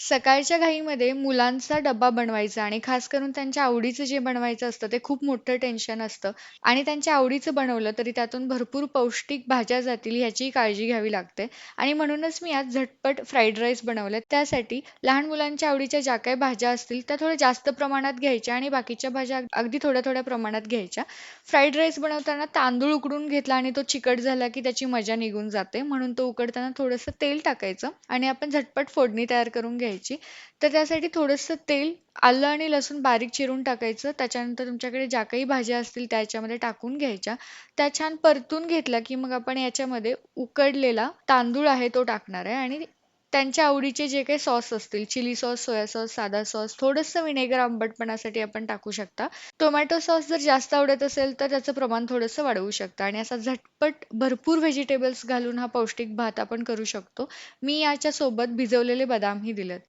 सकाळच्या घाईमध्ये मुलांचा डब्बा बनवायचा आणि खास करून त्यांच्या आवडीचं जे बनवायचं असतं ते खूप मोठं टेन्शन असतं आणि त्यांच्या आवडीचं बनवलं तरी त्यातून भरपूर पौष्टिक भाज्या जातील ह्याची काळजी घ्यावी लागते आणि म्हणूनच मी आज झटपट फ्राईड राईस बनवले. त्यासाठी लहान मुलांच्या आवडीच्या ज्या काही भाज्या असतील त्या थोड्या जास्त प्रमाणात घ्यायच्या आणि बाकीच्या भाज्या अगदी थोड्या थोड्या प्रमाणात घ्यायच्या. फ्राईड राईस बनवताना तांदूळ उकडून घेतला आणि तो चिकट झाला की त्याची मजा निघून जाते, म्हणून तो उकडताना थोडंसं तेल टाकायचं आणि आपण झटपट फोडणी तयार करून घ्यायची. तर त्यासाठी थोडंसं तेल, आलं आणि लसूण बारीक चिरून टाकायचं. त्याच्यानंतर तुमच्याकडे ज्या काही भाज्या असतील त्या याच्यामध्ये टाकून घ्यायच्या. त्या छान परतून घेतल्या की मग आपण याच्यामध्ये उकडलेला तांदूळ आहे तो टाकणार आहे आणि त्यांच्या आवडीचे जे काही सॉस असतील, चिली सॉस, सोया सॉस, साधा सॉस, थोडंसं व्हिनेगर आंबटपणासाठी आपण टाकू शकता. टोमॅटो सॉस जर जास्त आवडत असेल तर त्याचं प्रमाण थोडंसं वाढवू शकता आणि असा झटपट भरपूर व्हेजिटेबल्स घालून हा पौष्टिक भात आपण करू शकतो. मी याच्यासोबत भिजवलेले बदामही दिलेत.